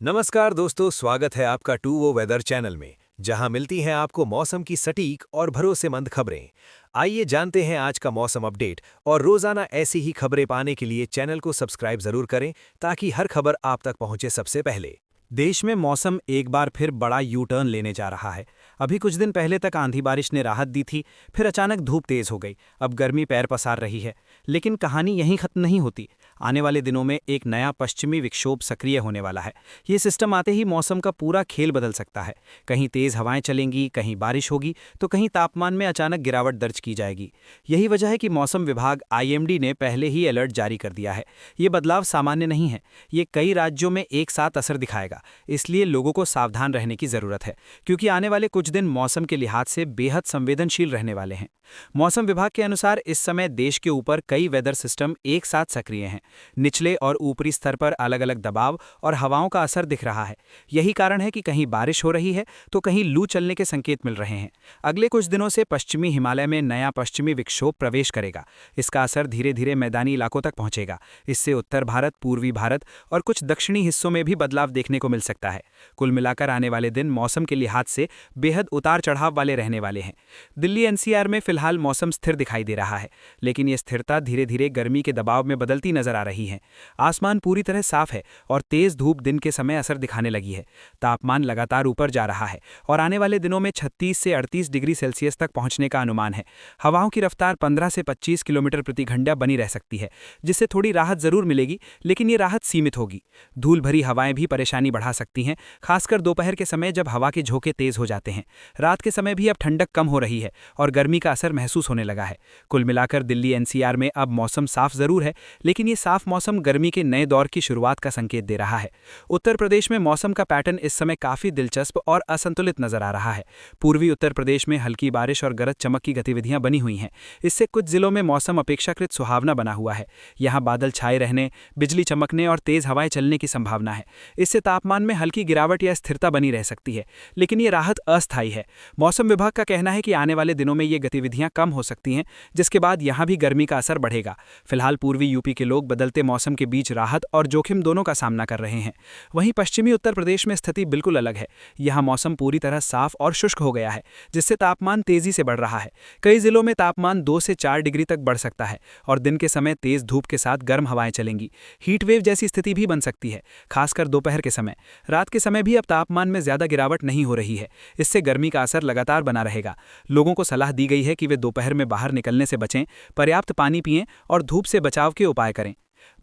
नमस्कार दोस्तों, स्वागत है आपका टू वो वेदर चैनल में, जहां मिलती हैं आपको मौसम की सटीक और भरोसेमंद खबरें। आइए जानते हैं आज का मौसम अपडेट और रोजाना ऐसी ही खबरें पाने के लिए चैनल को सब्सक्राइब जरूर करें ताकि हर खबर आप तक पहुंचे सबसे पहले। देश में मौसम एक बार फिर बड़ा यू टर्न लेने जा रहा है। अभी कुछ दिन पहले तक आंधी बारिश ने राहत दी थी, फिर अचानक धूप तेज हो गई। अब गर्मी पैर पसार रही है। लेकिन कहानी यहीं खत्म नहीं होती। आने वाले दिनों में एक नया पश्चिमी विक्षोभ सक्रिय होने वाला है। ये सिस्टम आते ही मौसम का पूरा खेल बदल सकता है। कहीं तेज हवाएं चलेंगी, कहीं बारिश होगी, तो कहीं तापमान में अचानक गिरावट दर्ज की जाएगी। यही वजह है कि मौसम विभाग IMD ने पहले ही अलर्ट जारी कर दिया है। ये बदलाव सामान्य नहीं है। ये कई राज्यों में एक साथ असर दिखाएगा। इसलिए लोगों को सावधान रहने की जरूरत है, क्योंकि आने वाले कुछ दिन मौसम के लिहाज से बेहद संवेदनशील रहने वाले हैं। मौसम विभाग के अनुसार इस समय देश के ऊपर कई वेदर सिस्टम एक साथ सक्रिय हैं। निचले और ऊपरी स्तर पर अलग अलग दबाव और हवाओं का असर दिख रहा है। यही कारण है कि कहीं बारिश हो रही है तो कहीं लू चलने के संकेत मिल रहे हैं। अगले कुछ दिनों से पश्चिमी हिमालय में नया पश्चिमी विक्षोभ प्रवेश करेगा। इसका असर धीरे धीरे मैदानी इलाकों तक पहुंचेगा। इससे उत्तर भारत, पूर्वी भारत और कुछ दक्षिणी हिस्सों में भी बदलाव देखने को मिल सकता है। कुल मिलाकर आने वाले दिन मौसम के लिहाज से बेहद उतार चढ़ाव वाले रहने वाले हैं। दिल्ली NCR में फिलहाल मौसम स्थिर दिखाई दे रहा है, लेकिन यह स्थिरता धीरे धीरे गर्मी के दबाव में बदलती नजर आ रही है। आसमान पूरी तरह साफ है और तेज धूप दिन के समय असर दिखाने लगी है। तापमान लगातार ऊपर जा रहा है और आने वाले दिनों में 36 से 38 डिग्री सेल्सियस तक पहुंचने का अनुमान है। हवाओं की रफ्तार 15 से 25 किलोमीटर प्रति घंटा बनी रह सकती है, जिससे थोड़ी राहत जरूर मिलेगी, लेकिन ये राहत सीमित होगी। धूल भरी हवाएं भी परेशानी बढ़ा सकती हैं, खासकर दोपहर के समय जब हवा के झोंके तेज हो जाते हैं। रात के समय भी अब ठंडक कम हो रही है और गर्मी का असर महसूस होने लगा है। कुल मिलाकर दिल्ली NCR में अब मौसम साफ जरूर है, लेकिन ये साफ मौसम गर्मी के नए दौर की शुरुआत का संकेत दे रहा है। उत्तर प्रदेश में मौसम का पैटर्न इस समय काफी दिलचस्प और असंतुलित नजर आ रहा है। पूर्वी उत्तर प्रदेश में हल्की बारिश और गरज चमक की गतिविधियां बनी हुई हैं। इससे कुछ जिलों में मौसम अपेक्षाकृत सुहावना बना हुआ है। यहाँ बादल छाए रहने, बिजली चमकने और तेज हवाएं चलने की संभावना है। इससे तापमान में हल्की गिरावट या स्थिरता बनी रह सकती है, लेकिन ये राहत अस्थायी है। मौसम विभाग का कहना है कि आने वाले दिनों में ये गतिविधियां कम हो सकती हैं, जिसके बाद यहां भी गर्मी का असर बढ़ेगा। फिलहाल पूर्वी यूपी के लोग बदलते मौसम के बीच राहत और जोखिम दोनों का सामना कर रहे हैं। वहीं पश्चिमी उत्तर प्रदेश में स्थिति बिल्कुल अलग है। यहाँ मौसम पूरी तरह साफ और शुष्क हो गया है, जिससे तापमान तेजी से बढ़ रहा है। कई जिलों में तापमान 2 से 4 डिग्री तक बढ़ सकता है और दिन के समय तेज धूप के साथ गर्म हवाएं चलेंगी। हीट वेव जैसी स्थिति भी बन सकती है, खासकर दोपहर के समय। रात के समय भी अब तापमान में ज्यादा गिरावट नहीं हो रही है। इससे गर्मी का असर लगातार बना रहेगा। लोगों को सलाह दी गई है कि वे दोपहर में बाहर निकलने से बचें, पर्याप्त पानी पिएं और धूप से बचाव के उपाय करें।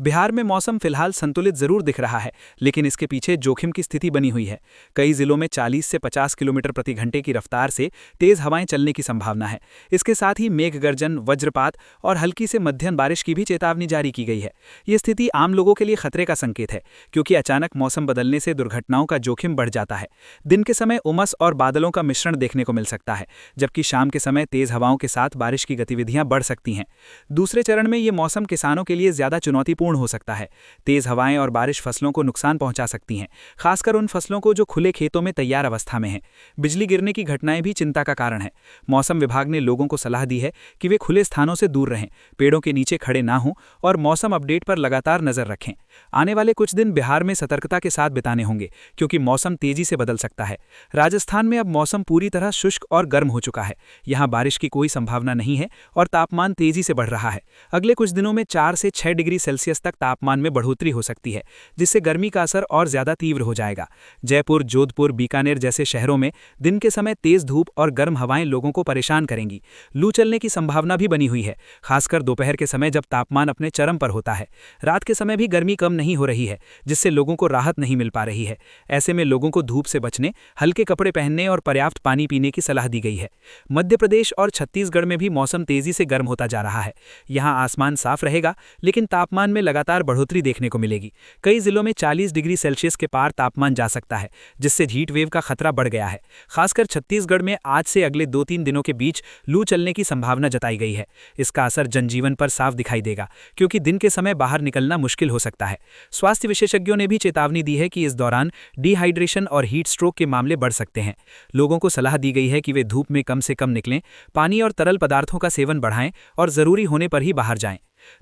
बिहार में मौसम फिलहाल संतुलित जरूर दिख रहा है, लेकिन इसके पीछे जोखिम की स्थिति बनी हुई है। कई जिलों में 40 से 50 किलोमीटर प्रति घंटे की रफ्तार से तेज हवाएं चलने की संभावना है। इसके साथ ही मेघ गर्जन, वज्रपात और हल्की से मध्यम बारिश की भी चेतावनी जारी की गई है। ये स्थिति आम लोगों के लिए खतरे का संकेत है, क्योंकि अचानक मौसम बदलने से दुर्घटनाओं का जोखिम बढ़ जाता है। दिन के समय उमस और बादलों का मिश्रण देखने को मिल सकता है, जबकि शाम के समय तेज हवाओं के साथ बारिश की गतिविधियां बढ़ सकती हैं। दूसरे चरण में ये मौसम किसानों के लिए ज्यादा चुनौतीपूर्ण हो सकता है। तेज हवाएं और बारिश फसलों को नुकसान पहुंचा सकती हैं, खासकर उन फसलों को जो खुले खेतों में तैयार अवस्था में हैं। बिजली गिरने की घटनाएं भी चिंता का कारण है। मौसम विभाग ने लोगों को सलाह दी है कि वे खुले स्थानों से दूर रहें, पेड़ों के नीचे खड़े ना हों और मौसम अपडेट पर लगातार नजर रखें। आने वाले कुछ दिन बिहार में सतर्कता के साथ बिताने होंगे, क्योंकि मौसम तेजी से बदल सकता है। राजस्थान में अब मौसम पूरी तरह शुष्क और गर्म हो चुका है। यहां बारिश की कोई संभावना नहीं है और तापमान तेजी से बढ़ रहा है। अगले कुछ दिनों में 4 से 6 डिग्री सेल्सियस तक तापमान में बढ़ोतरी हो सकती है, जिससे गर्मी का असर और ज्यादा तीव्र हो जाएगा। जयपुर, जोधपुर, बीकानेर जैसे शहरों में दिन के समय तेज धूप और गर्म हवाएं लोगों को परेशान करेंगी। लू चलने की संभावना भी बनी हुई है, खासकर दोपहर के समय जब तापमान अपने चरम पर होता है। रात के समय भी गर्मी कम नहीं हो रही है, जिससे लोगों को राहत नहीं मिल पा रही है। ऐसे में लोगों को धूप से बचने, हल्के कपड़े पहनने और पर्याप्त पानी पीने की सलाह दी गई है। मध्य प्रदेश और छत्तीसगढ़ में भी मौसम तेजी से गर्म होता जा रहा है। यहाँ आसमान साफ रहेगा, लेकिन तापमान में लगातार बढ़ोतरी देखने को मिलेगी। कई जिलों में 40 डिग्री सेल्सियस के पार तापमान जा सकता है, जिससे हीट वेव का खतरा बढ़ गया है। खासकर छत्तीसगढ़ में आज से अगले 2-3 दिनों के बीच लू चलने की संभावना जताई गई है। इसका असर जनजीवन पर साफ दिखाई देगा, क्योंकि दिन के समय बाहर निकलना मुश्किल हो सकता है। स्वास्थ्य विशेषज्ञों ने भी चेतावनी दी है कि इस दौरान डिहाइड्रेशन और हीट स्ट्रोक के मामले बढ़ सकते हैं। लोगों को सलाह दी गई है कि वे धूप में कम से कम निकलें, पानी और तरल पदार्थों का सेवन बढ़ाएं और जरूरी होने पर ही बाहर जाएं।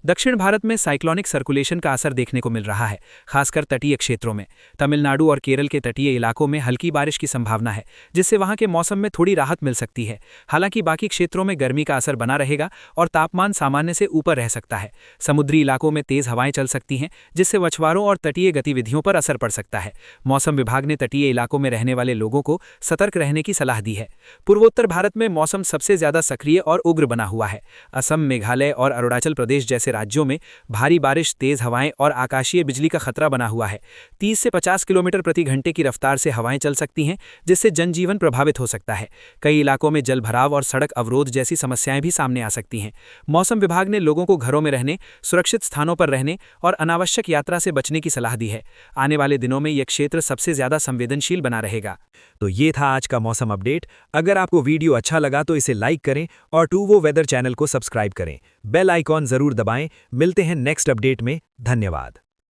दक्षिण भारत में साइक्लोनिक सर्कुलेशन का असर देखने को मिल रहा है, खासकर तटीय क्षेत्रों में। तमिलनाडु और केरल के तटीय इलाकों में हल्की बारिश की संभावना है, जिससे वहां के मौसम में थोड़ी राहत मिल सकती है। हालांकि बाकी क्षेत्रों में गर्मी का असर बना रहेगा और तापमान सामान्य से ऊपर रह सकता है। समुद्री इलाकों में तेज हवाएं चल सकती हैं, जिससे मछुआरों और तटीय गतिविधियों पर असर पड़ सकता है। मौसम विभाग ने तटीय इलाकों में रहने वाले लोगों को सतर्क रहने की सलाह दी है। पूर्वोत्तर भारत में मौसम सबसे ज्यादा सक्रिय और उग्र बना हुआ है। असम, मेघालय और अरुणाचल प्रदेश जैसे राज्यों में भारी बारिश, तेज हवाएं और आकाशीय बिजली का खतरा बना हुआ है। 30 से 50 किलोमीटर प्रति घंटे की रफ्तार से हवाएं चल सकती हैं, जिससे जनजीवन प्रभावित हो सकता है। कई इलाकों में जलभराव और सड़क अवरोध जैसी समस्याएं भी सामने आ सकती हैं। मौसम विभाग ने लोगों को घरों में रहने, सुरक्षित स्थानों पर रहने और अनावश्यक यात्रा से बचने की सलाह दी है। आने वाले दिनों में यह क्षेत्र सबसे ज्यादा संवेदनशील बना रहेगा। तो ये था आज का मौसम अपडेट। अगर आपको वीडियो अच्छा लगा तो इसे लाइक करें और 2वो वेदर चैनल को सब्सक्राइब करें। बेल आइकॉन जरूर दबाएं। मिलते हैं नेक्स्ट अपडेट में। धन्यवाद।